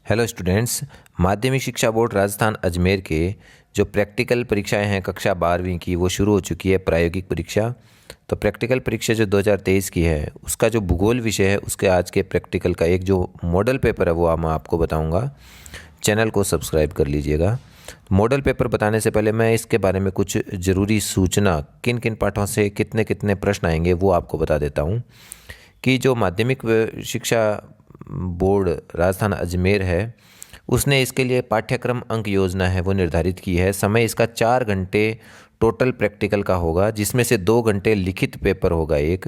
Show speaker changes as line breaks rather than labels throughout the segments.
Hello students, माध्यमिक शिक्षा board Rajasthan Ajmer के जो प्रैक्टिकल परीक्षाएं हैं कक्षा 12वीं की वो शुरू हो चुकी है। प्रायोगिक परीक्षा तो प्रैक्टिकल परीक्षा जो 2023 की है उसका जो भूगोल विषय है उसके आज के प्रैक्टिकल का एक जो मॉडल पेपर है वो मैं आपको बताऊंगा। चैनल को सब्सक्राइब कर लीजिएगा। मॉडल पेपर बताने से पहले मैं इसके बारे में कुछ ज़रूरी सूचना, किन किन पाठों से कितने कितने प्रश्न आएंगे वो आपको बता देता हूँ कि जो माध्यमिक शिक्षा बोर्ड राजस्थान अजमेर है उसने इसके लिए पाठ्यक्रम अंक योजना है वो निर्धारित की है। समय इसका 4 घंटे टोटल प्रैक्टिकल का होगा, जिसमें से 2 घंटे लिखित पेपर होगा। एक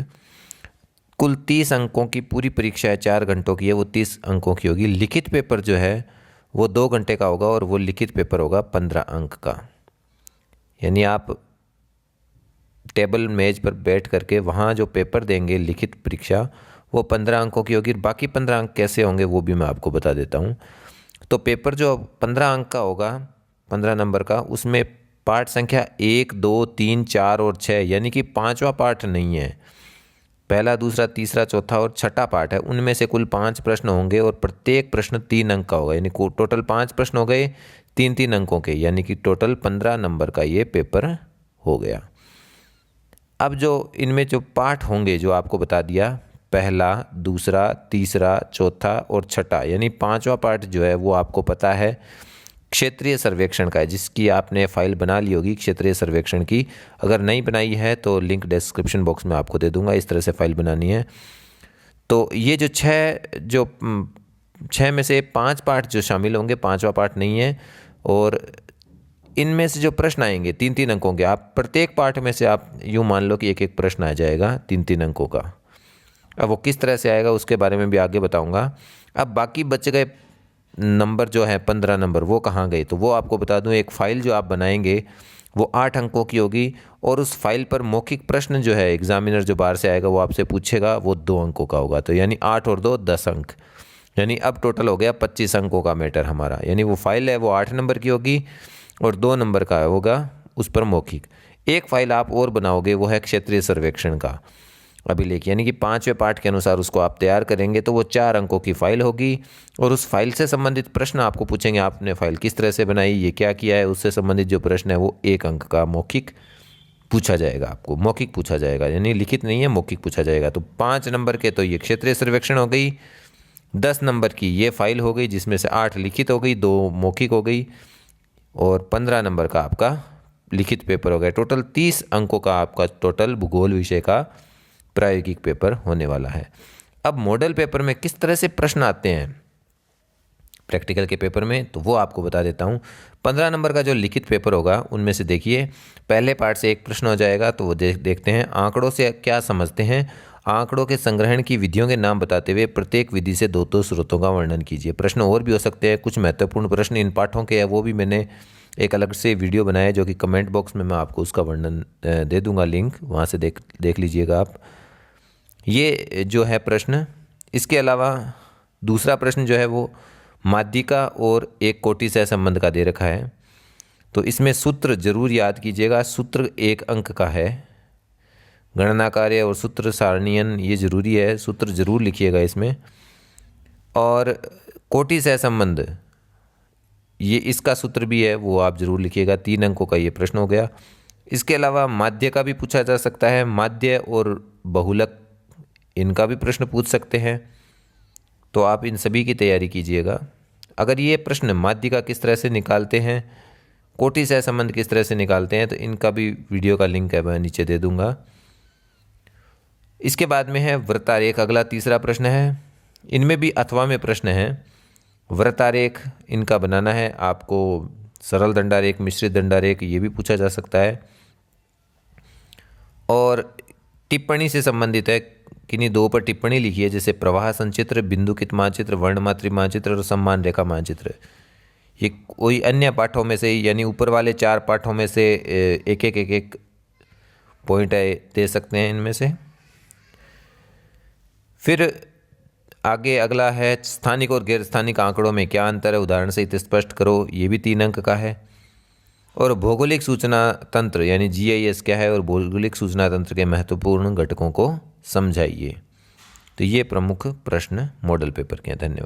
कुल 30 अंकों की पूरी परीक्षा है, 4 घंटों की है, वो 30 अंकों की होगी। लिखित पेपर जो है वो 2 घंटे का होगा और वो लिखित पेपर होगा 15 अंक का। यानी आप टेबल मेज पर बैठ करके वहाँ जो पेपर देंगे लिखित परीक्षा वो 15 अंकों की होगी। बाकी 15 अंक कैसे होंगे वो भी मैं आपको बता देता हूँ। तो पेपर जो 15 अंक का होगा, 15 नंबर का, उसमें पाठ संख्या 1, 2, 3, 4 और 6 यानी कि 5वां पाठ नहीं है। पहला, दूसरा, तीसरा, चौथा और छठा पाठ है। उनमें से कुल 5 प्रश्न होंगे और प्रत्येक प्रश्न 3 अंक का होगा। यानी टोटल 5 प्रश्न हो गए 3-3 अंकों के, यानी कि टोटल 15 नंबर का ये पेपर हो गया। अब जो इनमें जो पाठ होंगे जो आपको बता दिया, पहला, दूसरा, तीसरा, चौथा और छठा, यानी 5वां पार्ट जो है वो आपको पता है क्षेत्रीय सर्वेक्षण का है, जिसकी आपने फाइल बना ली होगी क्षेत्रीय सर्वेक्षण की। अगर नहीं बनाई है तो लिंक डिस्क्रिप्शन बॉक्स में आपको दे दूंगा, इस तरह से फाइल बनानी है। तो ये जो 6 में से 5 पार्ट जो शामिल होंगे, 5वां पार्ट नहीं है। और इनमें से जो प्रश्न आएंगे 3-3 अंकों के, आप प्रत्येक पार्ट में से आप यूँ मान लो कि एक एक प्रश्न आ जाएगा 3-3 अंकों का। अब वो किस तरह से आएगा उसके बारे में भी आगे बताऊंगा। अब बाकी बच गए नंबर जो है 15 नंबर, वो कहाँ गए, तो वो आपको बता दूं। एक फ़ाइल जो आप बनाएंगे वो 8 अंकों की होगी और उस फाइल पर मौखिक प्रश्न जो है एग्जामिनर जो बाहर से आएगा वो आपसे पूछेगा, वो 2 अंकों का होगा। तो यानी 8 और 2 10 अंक, यानी अब टोटल हो गया 25 अंकों का मैटर हमारा। यानी वो फाइल है वो 8 नंबर की होगी और 2 नंबर का होगा उस पर मौखिक। एक फ़ाइल आप और बनाओगे वो है क्षेत्रीय सर्वेक्षण का अभिलेख, यानी कि 5वें पाठ के अनुसार उसको आप तैयार करेंगे तो वो 4 अंकों की फाइल होगी और उस फाइल से संबंधित प्रश्न आपको पूछेंगे, आपने फाइल किस तरह से बनाई, ये क्या किया है, उससे संबंधित जो प्रश्न है वो 1 अंक का मौखिक पूछा जाएगा। आपको मौखिक पूछा जाएगा, यानी लिखित नहीं है, मौखिक पूछा जाएगा। तो 5 नंबर के तो ये क्षेत्रीय सर्वेक्षण हो गई, 10 नंबर की ये फाइल हो गई जिसमें से 8 लिखित हो गई, 2 मौखिक हो गई और 15 नंबर का आपका लिखित पेपर हो गया। टोटल 30 अंकों का आपका टोटल भूगोल विषय का प्रायोगिक पेपर होने वाला है। अब मॉडल पेपर में किस तरह से प्रश्न आते हैं प्रैक्टिकल के पेपर में, तो वो आपको बता देता हूँ। 15 नंबर का जो लिखित पेपर होगा उनमें से देखिए पहले पार्ट से एक प्रश्न हो जाएगा, तो वो देखते हैं। आंकड़ों से क्या समझते हैं, आंकड़ों के संग्रहण की विधियों के नाम बताते हुए प्रत्येक विधि से 2 स्रोतों का वर्णन कीजिए। प्रश्न और भी हो सकते हैं, कुछ महत्वपूर्ण प्रश्न इन पाठों के हैं, वो भी मैंने एक अलग से वीडियो बनाया है जो कि कमेंट बॉक्स में मैं आपको उसका वर्णन दे दूंगा, लिंक वहाँ से देख लीजिएगा आप। ये जो है प्रश्न, इसके अलावा दूसरा प्रश्न जो है वो माध्यिका और एक कोटि सह संबंध का दे रखा है, तो इसमें सूत्र जरूर याद कीजिएगा। सूत्र 1 अंक का है, गणना कार्य और सूत्र सारणीयन ये जरूरी है, सूत्र जरूर लिखिएगा इसमें। और कोटि सह संबंध ये इसका सूत्र भी है, वो आप जरूर लिखिएगा। 3 अंकों का ये प्रश्न हो गया। इसके अलावा माध्य का भी पूछा जा सकता है, माध्य और बहुलक इनका भी प्रश्न पूछ सकते हैं, तो आप इन सभी की तैयारी कीजिएगा। अगर ये प्रश्न माध्य का किस तरह से निकालते हैं, कोटि सह संबंध किस तरह से निकालते हैं, तो इनका भी वीडियो का लिंक है मैं नीचे दे दूंगा। इसके बाद में है वृत्तारेख, अगला तीसरा प्रश्न है। इनमें भी अथवा में प्रश्न है। वृत्तारेख इनका बनाना है आपको, सरल दंडारेख, मिश्रित दंडारेख ये भी पूछा जा सकता है। और टिप्पणी से संबंधित है, किन्हीं 2 पर टिप्पणी लिखी है, जैसे प्रवाह संचित्र, बिंदुकित मानचित्र, वर्णमात्री मानचित्र और सम्मान रेखा मानचित्र। ये कोई अन्य पाठों में से, यानी ऊपर वाले 4 पाठों में से एक पॉइंट दे सकते हैं इनमें से। फिर आगे अगला है स्थानिक और गैर स्थानिक आंकड़ों में क्या अंतर है, उदाहरण सहित स्पष्ट करो, ये भी 3 अंक का है। और भौगोलिक सूचना तंत्र यानी GIS क्या है और भौगोलिक सूचना तंत्र के महत्वपूर्ण घटकों को समझाइए। तो ये प्रमुख प्रश्न मॉडल पेपर के हैं। धन्यवाद।